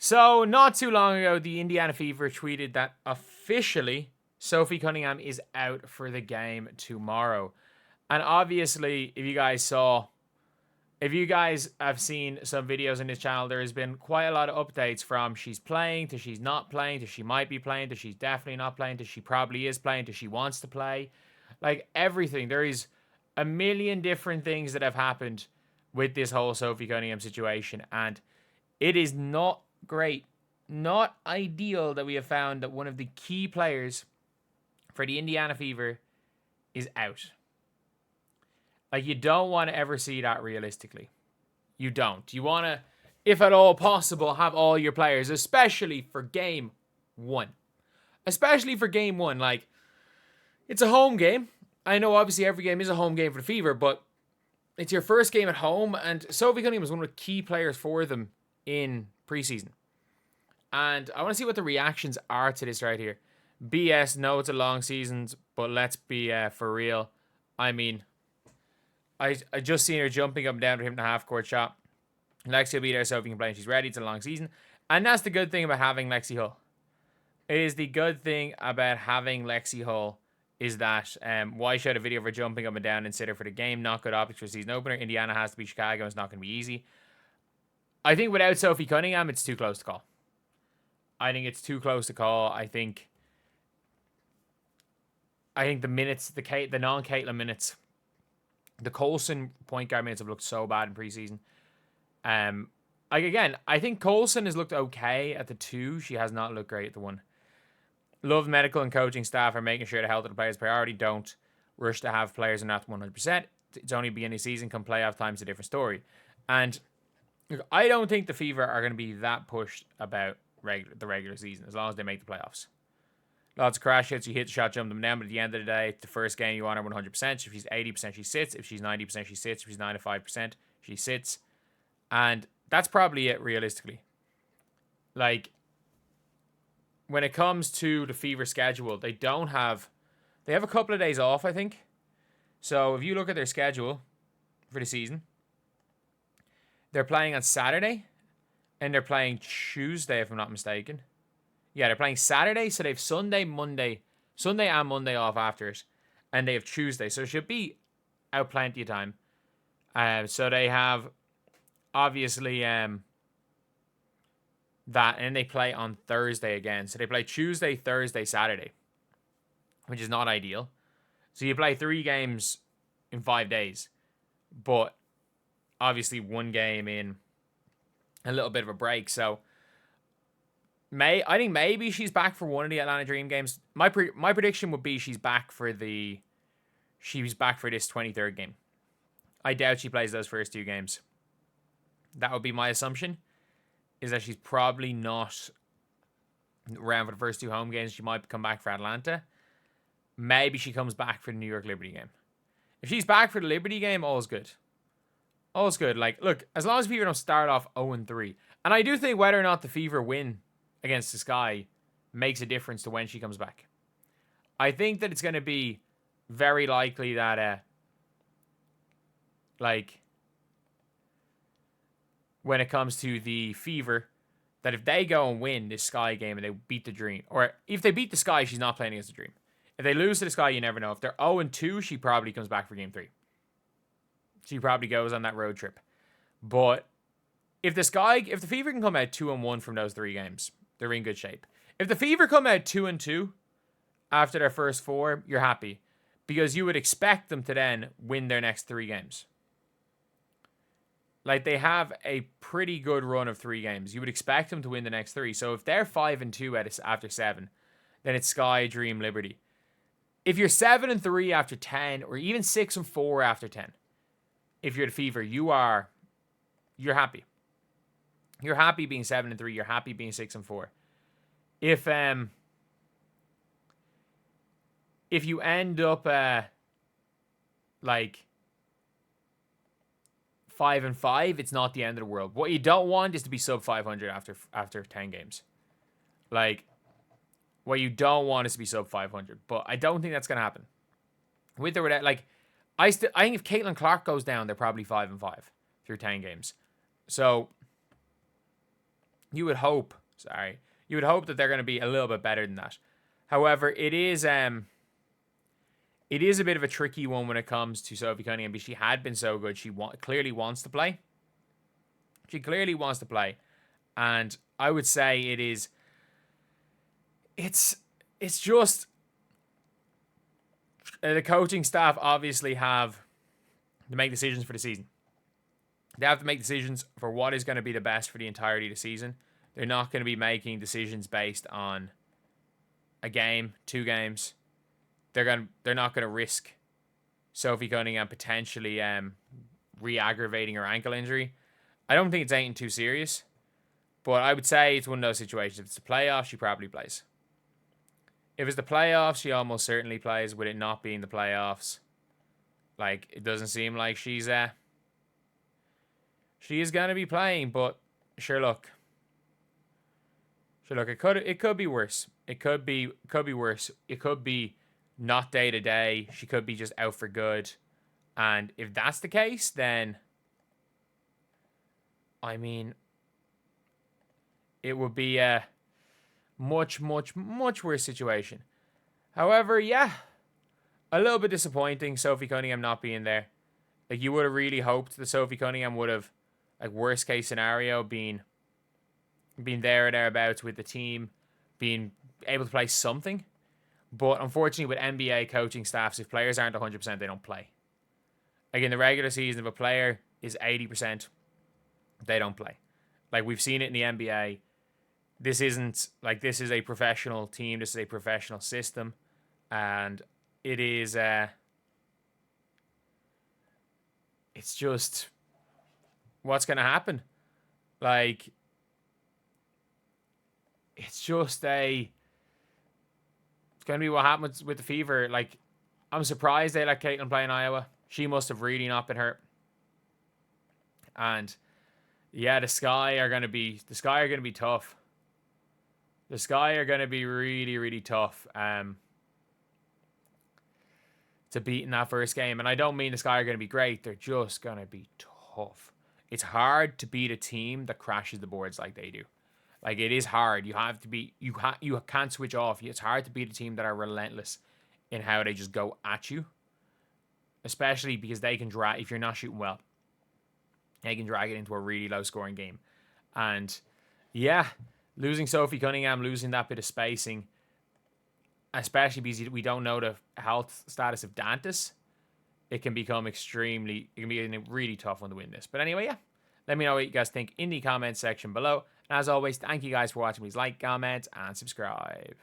So, not too long ago, the Indiana Fever tweeted that officially Sophie Cunningham is out for the game tomorrow. And obviously, if you guys have seen some videos on this channel, there has been quite a lot of updates from she's playing to she's not playing to she might be playing to she's definitely not playing to she probably is playing to she wants to play. Like, everything. There is a million different things that have happened with this whole Sophie Cunningham situation, and it is not great, not ideal that we have found that one of the key players for the Indiana Fever is out. Like, you don't want to ever see that realistically. You don't. You want to, if at all possible, have all your players, especially for game one. Especially for game one. Like, it's a home game. I know obviously every game is a home game for the Fever, but it's your first game at home, and Sophie Cunningham was one of the key players for them in preseason. And I want to see what the reactions are to this right here. BS, no, it's a long season, but let's be for real. I mean, I just seen her jumping up and down to him in the half-court shot. Lexi will be there, Sophie can play, and she's ready. It's a long season. And that's the good thing about having Lexi Hull. It is the good thing about having Lexi Hull is that why show a video of her jumping up and down and sit her for the game? Not good optics for season opener. Indiana has to beat Chicago. It's not going to be easy. I think without Sophie Cunningham, it's too close to call. I think it's too close to call. I think the minutes, the non-Caitlin minutes, the Coulson point guard minutes have looked so bad in preseason. I think Coulson has looked okay at the 2. She has not looked great at the 1. Love medical and coaching staff are making sure the health of the players priority. Don't rush to have players are not 100%. It's only beginning of season. Come playoff time is a different story. And look, I don't think the Fever are going to be that pushed about the regular season as long as they make the playoffs. Lots of crash hits. You hit the shot, jump them down. But at the end of the day, the first game you want her 100%. If she's 80%, she sits. If she's 90%, she sits. If she's 95%, she sits. And that's probably it realistically. Like, when it comes to the Fever schedule, they have a couple of days off, I think. So if you look at their schedule for the season, they're playing on Saturday and they're playing Tuesday, if I'm not mistaken. Yeah, they're playing Saturday, so they have Sunday and Monday off after it, and they have Tuesday, so it should be out plenty of time. So they have obviously that, and they play on Thursday again. So they play Tuesday, Thursday, Saturday, which is not ideal. So you play 3 games in 5 days, but obviously 1 game in a little bit of a break. So I think maybe she's back for one of the Atlanta Dream games. My prediction would be she's back for this 23rd game. I doubt she plays those first 2 games. That would be my assumption, is that she's probably not around for the first 2 home games. She might come back for Atlanta. Maybe she comes back for the New York Liberty game. If she's back for the Liberty game, all's good. All's good. Like, look, as long as Fever don't start off 0-3. And I do think whether or not the Fever win against the Sky makes a difference to when she comes back. I think that it's going to be very likely that, when it comes to the Fever, that if they go and win this Sky game and they beat the Dream, or if they beat the Sky, she's not playing against the Dream. If they lose to the Sky, you never know. If they're 0-2, she probably comes back for game 3. She probably goes on that road trip. But if the Fever can come out 2-1 from those 3 games, they're in good shape. If the Fever come out 2-2 after their first 4, you're happy, because you would expect them to then win their next 3 games. Like, they have a pretty good run of 3 games. You would expect them to win the next 3. So if they're 5-2 after 7, then it's Sky, Dream, Liberty. If you're 7-3 after 10, or even 6-4 after 10, if you're the Fever, you're happy. You're happy being 7-3. You're happy being 6-4. If you end up 5-5, it's not the end of the world. What you don't want is to be sub 500 after 10 games. Like, what you don't want is to be sub 500. But I don't think that's gonna happen. With or without, like, I think if Caitlin Clark goes down, they're probably 5-5 through 10 games. So you would hope, you would hope that they're going to be a little bit better than that. However, it is a bit of a tricky one when it comes to Sophie Cunningham because she had been so good. She clearly wants to play. She clearly wants to play. And I would say it's just the coaching staff obviously have to make decisions for the season. They have to make decisions for what is going to be the best for the entirety of the season. They're not going to be making decisions based on a game, 2 games. They're not going to risk Sophie Cunningham potentially re-aggravating her ankle injury. I don't think it's anything too serious, but I would say it's one of those situations. If it's the playoffs, she probably plays. If it's the playoffs, she almost certainly plays. With it not being the playoffs, like, it doesn't seem like she is going to be playing. But sure, look, it could be worse. It could be worse. It could be not day to day. She could be just out for good. And if that's the case, then I mean, it would be a much, much, much worse situation. However, yeah, a little bit disappointing, Sophie Cunningham not being there. Like, you would have really hoped that Sophie Cunningham would have, like, worst case scenario, been there or thereabouts with the team, being able to play something. But unfortunately, with NBA coaching staffs, if players aren't 100%, they don't play. Like, in the regular season, if a player is 80%, they don't play. Like, we've seen it in the NBA. This is a professional team. This is a professional system. And it is, it's just what's going to happen. Like, it's going to be what happens with the Fever. Like, I'm surprised they let Caitlin play in Iowa. She must have really not been hurt. And yeah, the Sky are going to be tough. The Sky are going to be really, really tough to beat in that first game. And I don't mean the Sky are going to be great. They're just going to be tough. It's hard to beat a team that crashes the boards like they do. Like, it is hard. You have to be, you can't switch off. It's hard to beat a team that are relentless in how they just go at you. Especially because they can drag, if you're not shooting well, they can drag it into a really low scoring game. And yeah, losing Sophie Cunningham, losing that bit of spacing, especially because we don't know the health status of Dantas, it can be a really tough one to win this. But anyway, yeah, let me know what you guys think in the comments section below. And as always, thank you guys for watching. Please like, comment, and subscribe.